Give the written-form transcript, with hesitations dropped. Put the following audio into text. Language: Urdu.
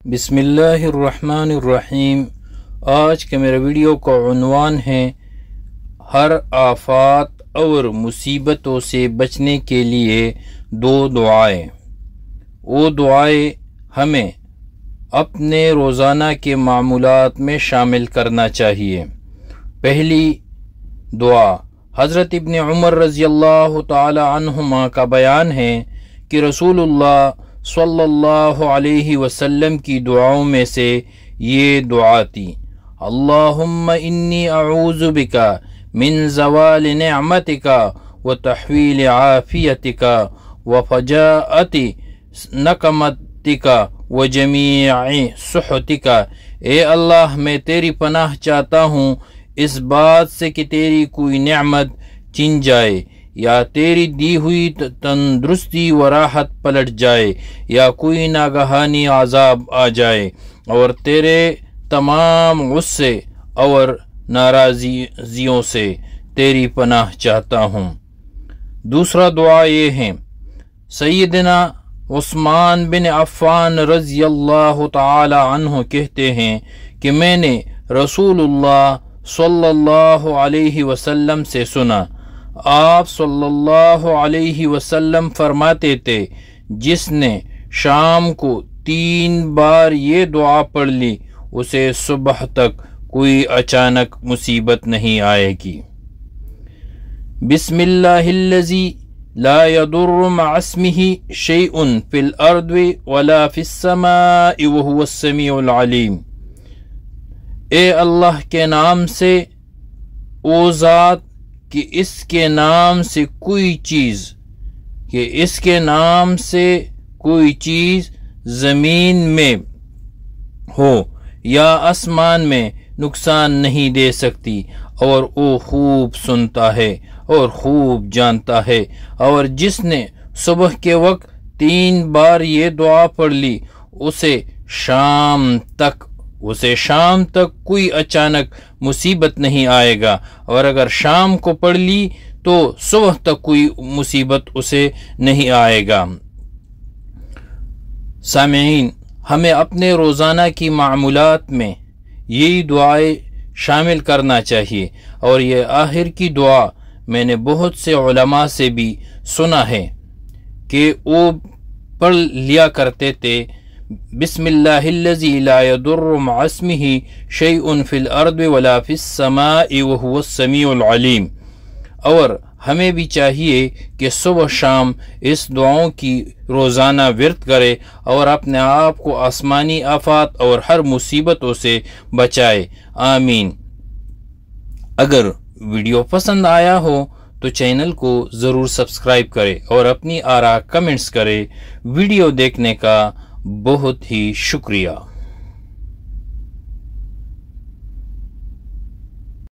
بسم اللہ الرحمن الرحیم۔ آج کے میرے ویڈیو کا عنوان ہے ہر آفات اور مصیبتوں سے بچنے کے لیے 2 دعائیں۔ وہ دعائیں ہمیں اپنے روزانہ کے معمولات میں شامل کرنا چاہیے۔ پہلی دعا حضرت ابن عمر رضی اللہ تعالی عنہما کا بیان ہے کہ رسول اللہ صلی اللہ علیہ وسلم کی دعاؤں میں سے یہ دعا تھی: اللہم انی اعوذ بک من زوال نعمتک وتحویل عافیتک وفجاءت نقمتک وجمیع سخطک۔ اے اللہ، میں تیری پناہ چاہتا ہوں اس بات سے کہ تیری کوئی نعمت چھن جائے، یا تیری دی ہوئی تندرستی و راحت پلٹ جائے، یا کوئی ناگہانی عذاب آ جائے، اور تیرے تمام غصے اور ناراضیوں سے تیری پناہ چاہتا ہوں۔ دوسرا دعا یہ ہے: سیدنا عثمان بن عفان رضی اللہ تعالی عنہ کہتے ہیں کہ میں نے رسول اللہ صلی اللہ علیہ وسلم سے سنا، آپ صلی اللہ علیہ وسلم فرماتے تھے، جس نے شام کو 3 بار یہ دعا پڑھ لی اسے صبح تک کوئی اچانک مصیبت نہیں آئے گی۔ بسم اللہ الذی لا يضر مع اسمہ شیء فی الارض ولا فی السماء وهو السمیع العلیم۔ اے اللہ کے نام سے، او ذات کہ اس کے نام سے کوئی چیز زمین میں ہو یا آسمان میں نقصان نہیں دے سکتی، اور وہ خوب سنتا ہے اور خوب جانتا ہے۔ اور جس نے صبح کے وقت 3 بار یہ دعا پڑھ لی اسے شام تک کوئی اچانک مصیبت نہیں آئے گا، اور اگر شام کو پڑھ لی تو صبح تک کوئی مصیبت اسے نہیں آئے گا۔ سامعین، ہمیں اپنے روزانہ کی معمولات میں یہی دعائیں شامل کرنا چاہیے، اور یہ آخر کی دعا میں نے بہت سے علماء سے بھی سنا ہے کہ وہ پڑھ لیا کرتے تھے: بسم اللہ الذی لا يضر مع اسمہ شیء فی الارض ولا فی السماء وهو السمیع العلیم۔ اور ہمیں بھی چاہیے کہ صبح شام اس دعاؤں کی روزانہ ورد کرے اور اپنے آپ کو آسمانی آفات اور ہر مصیبتوں سے بچائے۔ آمین۔ اگر ویڈیو پسند آیا ہو تو چینل کو ضرور سبسکرائب کرے اور اپنی آراء کمنٹس کرے۔ ویڈیو دیکھنے کا بہت ہی شکریہ۔